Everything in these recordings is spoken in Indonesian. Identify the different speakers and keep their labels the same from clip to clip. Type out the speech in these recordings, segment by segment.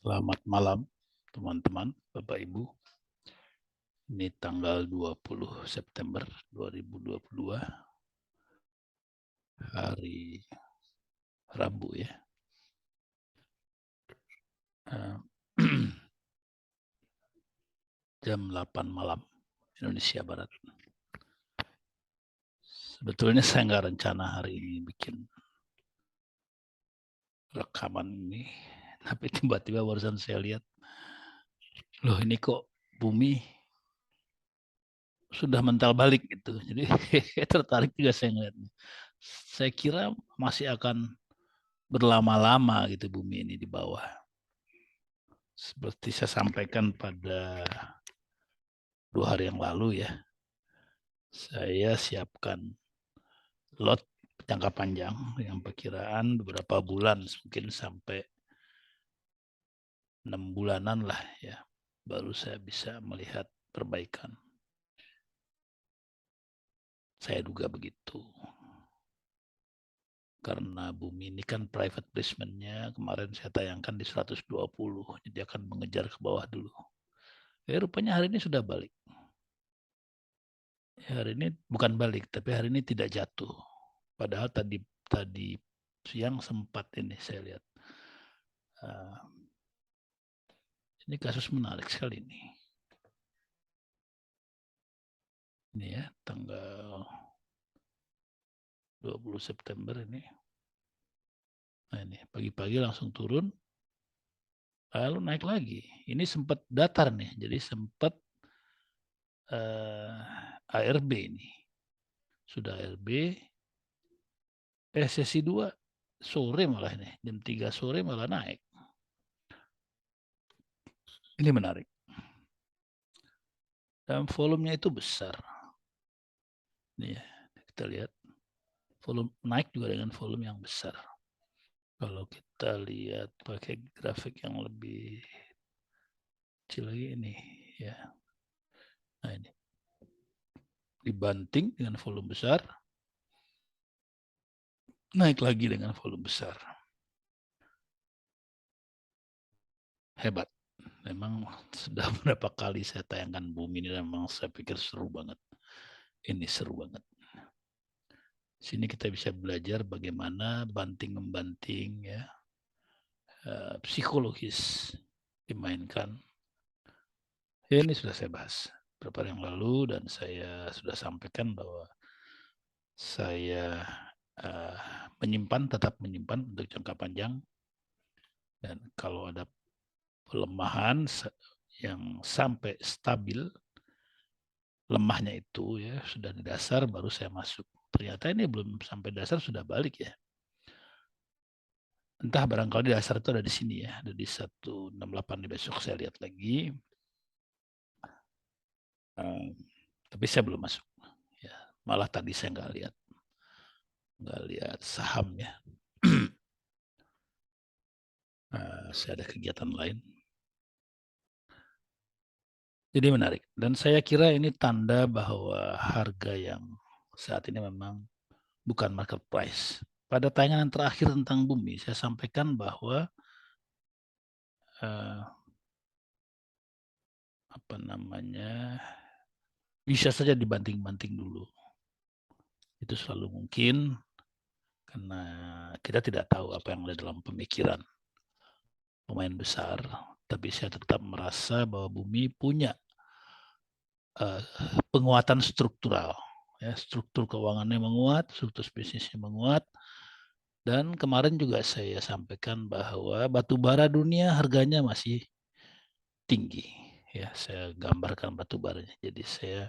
Speaker 1: Selamat malam, teman-teman, Bapak Ibu. Ini tanggal 20 September 2022, hari Rabu ya. Jam 8 malam Indonesia Barat. Sebetulnya saya nggak rencana hari ini bikin rekaman ini, tapi tiba-tiba barusan saya lihat, loh ini kok bumi sudah mental balik gitu. Jadi tertarik juga saya ngeliatnya. Saya kira masih akan berlama-lama gitu bumi ini di bawah. Seperti saya sampaikan pada 2 hari yang lalu ya, saya siapkan lot jangka panjang yang perkiraan beberapa bulan, mungkin sampai 6 bulanan lah ya, baru saya bisa melihat perbaikan. Saya duga begitu. Karena bumi ini kan private placement-nya kemarin saya tayangkan di 120, jadi akan mengejar ke bawah dulu. Rupanya hari ini sudah balik. Hari ini bukan balik, tapi hari ini tidak jatuh. Padahal tadi siang sempat ini saya lihat. Ini kasus menarik sekali ini. Ini ya, tanggal 20 September ini. Nah ini, pagi-pagi langsung turun, lalu naik lagi. Ini sempat datar nih, jadi sempat ARB ini. Sudah ARB, sesi 2 sore malah ini, jam 3 sore malah naik. Ini menarik. Dan volumenya itu besar. Ini ya, kita lihat. Volume naik juga dengan volume yang besar. Kalau kita lihat pakai grafik yang lebih kecil lagi ini ya. Nah ini. Dibanting dengan volume besar, naik lagi dengan volume besar. Hebat. Memang sudah berapa kali saya tayangkan bumi ini, memang saya pikir seru banget. Ini seru banget. Sini kita bisa belajar bagaimana banting-membanting ya, psikologis dimainkan. Ya, ini sudah saya bahas beberapa hari yang lalu dan saya sudah sampaikan bahwa saya tetap menyimpan untuk jangka panjang, dan kalau ada pelemahan yang sampai stabil lemahnya itu ya sudah di dasar baru saya masuk. Ternyata ini belum sampai dasar sudah balik ya. Entah barangkali dasar itu ada di sini ya, ada di 168 di besok saya lihat lagi. Tapi saya belum masuk. Ya, malah tadi saya nggak lihat saham ya. Saya ada kegiatan lain. Jadi menarik. Dan saya kira ini tanda bahwa harga yang saat ini memang bukan market price. Pada tayangan terakhir tentang bumi, saya sampaikan bahwa bisa saja dibanting-banting dulu. Itu selalu mungkin karena kita tidak tahu apa yang ada dalam pemikiran pemain besar. Tapi saya tetap merasa bahwa bumi punya penguatan struktural. Ya, struktur keuangannya menguat, struktur bisnisnya menguat. Dan kemarin juga saya sampaikan bahwa batu bara dunia harganya masih tinggi. Ya, saya gambarkan batu baranya. Jadi saya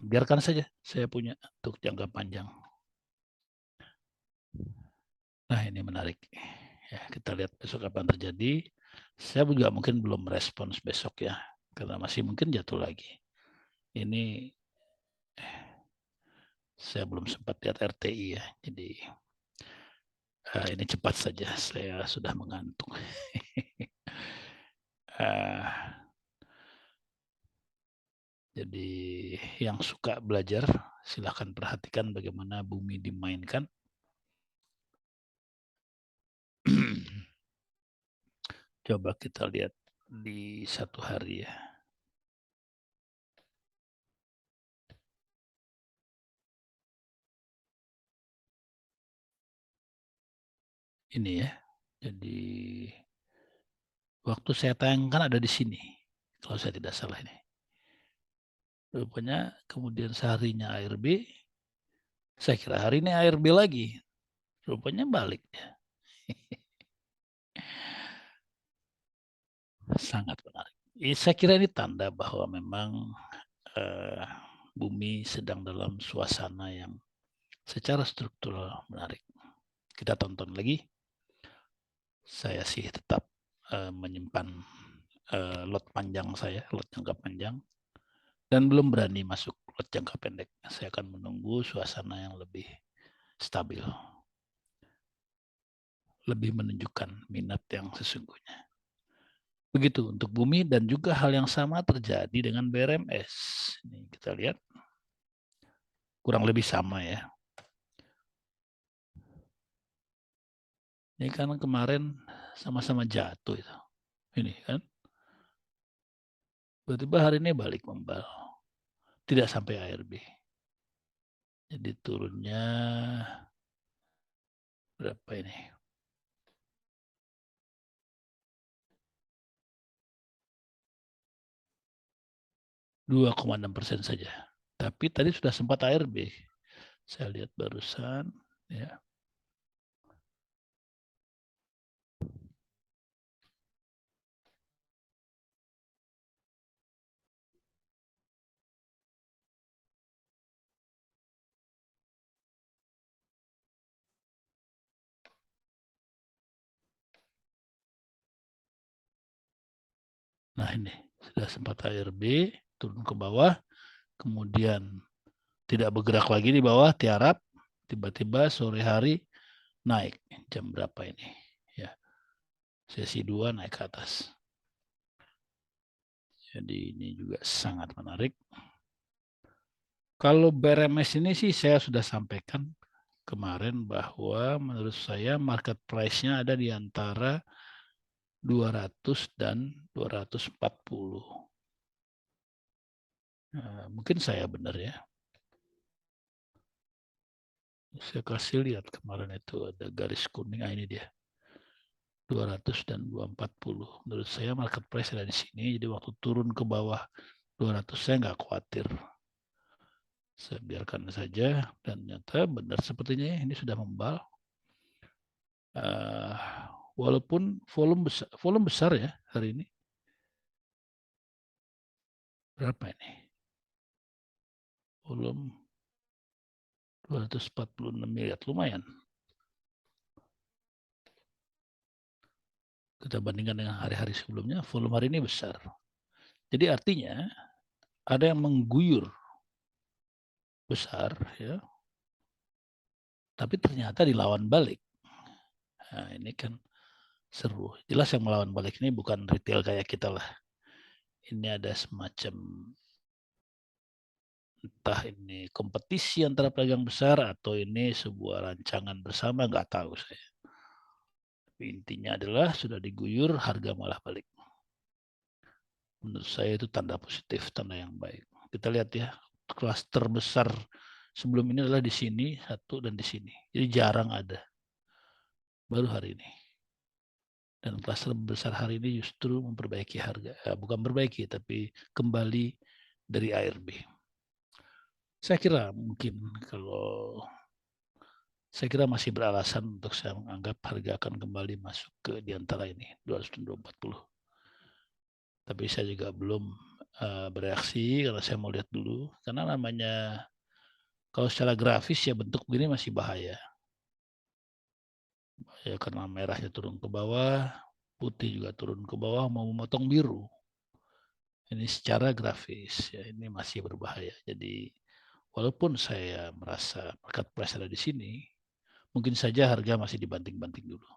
Speaker 1: biarkan saja saya punya untuk jangka panjang. Nah ini menarik. Ya, kita lihat besok apa yang terjadi. Saya juga mungkin belum merespons besok ya, karena masih mungkin jatuh lagi. Ini saya belum sempat lihat RTI ya, jadi ini cepat saja saya sudah mengantuk. Jadi yang suka belajar silahkan perhatikan bagaimana bumi dimainkan. Coba kita lihat di 1 hari ya. Ini ya, jadi waktu saya tayangkan ada di sini, kalau saya tidak salah ini. Rupanya kemudian seharinya ARB, saya kira hari ini ARB lagi, rupanya balik ya. Sangat menarik. Saya kira ini tanda bahwa memang eh, bumi sedang dalam suasana yang secara struktural menarik. Kita tonton lagi. Saya sih tetap menyimpan lot panjang saya, lot jangka panjang, dan belum berani masuk lot jangka pendek. Saya akan menunggu suasana yang lebih stabil, lebih menunjukkan minat yang sesungguhnya. Begitu untuk bumi, dan juga hal yang sama terjadi dengan BRMS. Ini kita lihat kurang lebih sama ya. Ini kan kemarin sama-sama jatuh itu. Ini kan. Tiba-tiba hari ini balik membal. Tidak sampai ARB. Jadi turunnya berapa ini? 2,6% saja. Tapi tadi sudah sempat ARB. Saya lihat barusan ya. Nah ini sudah sempat ARB, turun ke bawah, kemudian tidak bergerak lagi di bawah, tiarap, tiba-tiba sore hari naik. Jam berapa ini? Ya, sesi 2 naik ke atas. Jadi ini juga sangat menarik. Kalau BRMS ini sih saya sudah sampaikan kemarin bahwa menurut saya market price-nya ada di antara 200 dan 240. Nah, mungkin saya benar ya. Saya kasih lihat kemarin itu ada garis kuning, ini dia. 200 dan 240. Menurut saya market price ada di sini, jadi waktu turun ke bawah 200 saya nggak khawatir. Saya biarkan saja, dan ternyata benar sepertinya ini sudah membal. Walaupun volume besar ya hari ini. Berapa ini? Volume 246 miliar, lumayan. Kita bandingkan dengan hari-hari sebelumnya, volume hari ini besar. Jadi artinya ada yang mengguyur besar ya, tapi ternyata dilawan balik. Nah, ini kan seru. Jelas yang melawan balik ini bukan retail kayak kita lah. Ini ada semacam entah ini kompetisi antara pedagang besar atau ini sebuah rancangan bersama, nggak tahu saya. Tapi intinya adalah sudah diguyur, harga malah balik. Menurut saya itu tanda positif, tanda yang baik. Kita lihat ya, klaster besar sebelum ini adalah di sini satu dan di sini. Jadi jarang ada. Baru hari ini. Dan klaster besar hari ini justru memperbaiki harga. Bukan perbaiki, tapi kembali dari ARB. Saya kira mungkin kalau saya kira masih beralasan untuk saya menganggap harga akan kembali masuk ke di antara ini 200 dan 240. Tapi saya juga belum bereaksi karena saya mau lihat dulu, karena namanya kalau secara grafis ya bentuk begini masih bahaya. Ya karena merahnya turun ke bawah, putih juga turun ke bawah, mau memotong biru. Ini secara grafis ya ini masih berbahaya. Jadi walaupun saya merasa market price ada di sini, mungkin saja harga masih dibanting-banting dulu.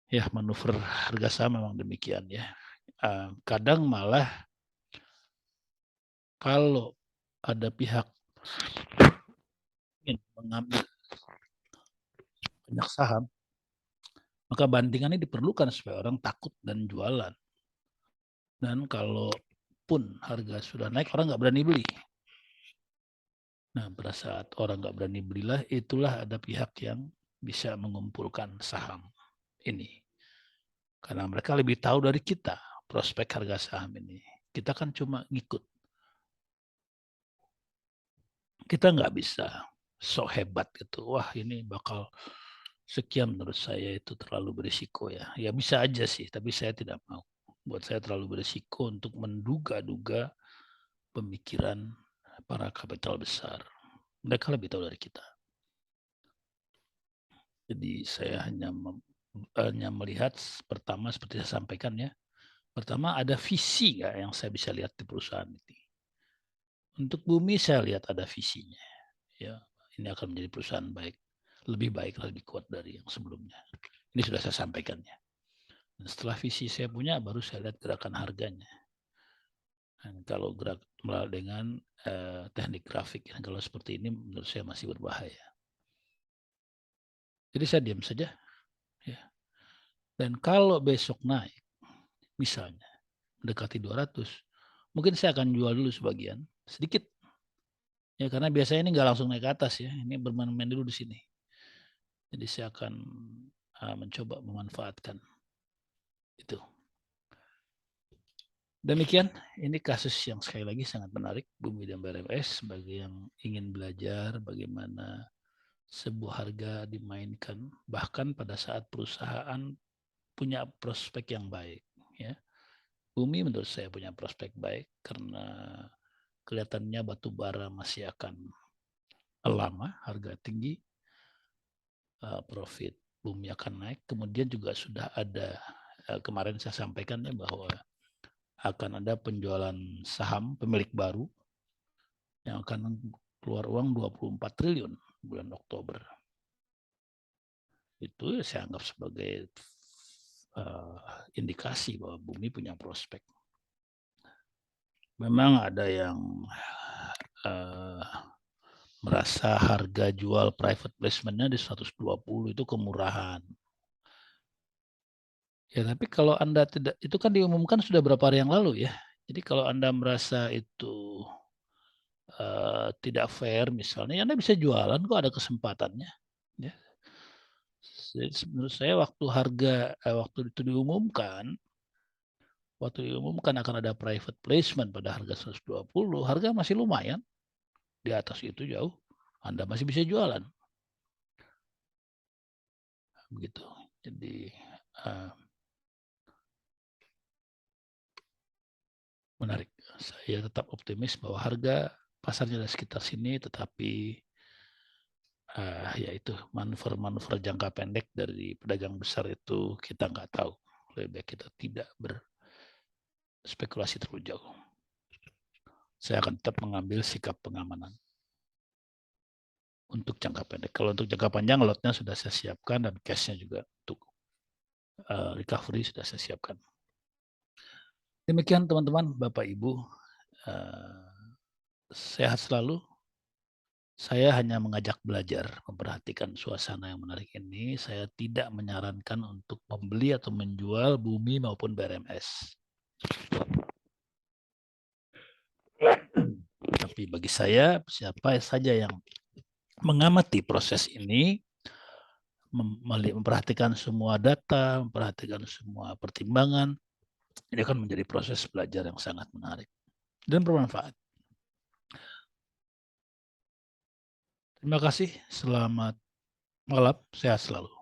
Speaker 1: Ya manuver harga saham memang demikian ya. Kadang malah kalau ada pihak ingin mengambil banyak saham, Maka bandingan ini diperlukan supaya orang takut dan jualan. Dan kalaupun harga sudah naik, orang nggak berani beli. Nah, pada saat orang nggak berani belilah, itulah ada pihak yang bisa mengumpulkan saham ini. Karena mereka lebih tahu dari kita prospek harga saham ini. Kita kan cuma ngikut. Kita nggak bisa so hebat gitu. Wah, ini bakal sekian, menurut saya itu terlalu berisiko ya. Ya bisa aja sih, tapi saya tidak mau. Buat saya terlalu berisiko untuk menduga-duga pemikiran para kapital besar. Mereka lebih tahu dari kita. Jadi saya hanya melihat pertama seperti saya sampaikan ya. Pertama ada visi nggak yang saya bisa lihat di perusahaan ini. Untuk Bumi saya lihat ada visinya. Ya, ini akan menjadi perusahaan baik, lebih baik, lebih kuat dari yang sebelumnya. Ini sudah saya sampaikan ya. Dan setelah visi saya punya, baru saya lihat gerakan harganya. Dan kalau gerak melalui dengan teknik grafik, ya, kalau seperti ini menurut saya masih berbahaya. Jadi saya diam saja. Ya. Dan kalau besok naik, misalnya mendekati 200, mungkin saya akan jual dulu sebagian, sedikit. Ya, karena biasanya ini nggak langsung naik ke atas ya, ini bermain-main dulu di sini. Jadi saya akan mencoba memanfaatkan itu. Demikian, ini kasus yang sekali lagi sangat menarik, Bumi dan BRMS, bagi yang ingin belajar bagaimana sebuah harga dimainkan, bahkan pada saat perusahaan punya prospek yang baik. Ya. Bumi menurut saya punya prospek baik karena kelihatannya batu bara masih akan lama, harga tinggi, profit Bumi akan naik. Kemudian juga sudah ada, kemarin saya sampaikan ya bahwa akan ada penjualan saham pemilik baru yang akan keluar uang 24 triliun bulan Oktober. Itu saya anggap sebagai indikasi bahwa Bumi punya prospek. Memang ada yang merasa harga jual private placement-nya di 120 itu kemurahan. Ya, tapi kalau Anda tidak, itu kan diumumkan sudah berapa hari yang lalu ya. Jadi kalau Anda merasa itu tidak fair misalnya, Anda bisa jualan kok, ada kesempatannya. Ya. Jadi menurut saya waktu itu diumumkan, akan ada private placement pada harga 120, harga masih lumayan. Di atas itu jauh, Anda masih bisa jualan. Begitu. Jadi menarik. Saya tetap optimis bahwa harga pasarnya ada sekitar sini, tetapi yaitu manuver-manuver jangka pendek dari pedagang besar itu kita nggak tahu. Lebih baik kita tidak berspekulasi terlalu jauh. Saya akan tetap mengambil sikap pengamanan untuk jangka pendek. Kalau untuk jangka panjang, lotnya sudah saya siapkan dan cash-nya juga untuk recovery sudah saya siapkan. Demikian teman-teman, Bapak Ibu, sehat selalu. Saya hanya mengajak belajar, memperhatikan suasana yang menarik ini. Saya tidak menyarankan untuk membeli atau menjual Bumi maupun BRMS. Tapi bagi saya, siapa saja yang mengamati proses ini, memperhatikan semua data, memperhatikan semua pertimbangan, ini akan menjadi proses belajar yang sangat menarik dan bermanfaat. Terima kasih, selamat malam, sehat selalu.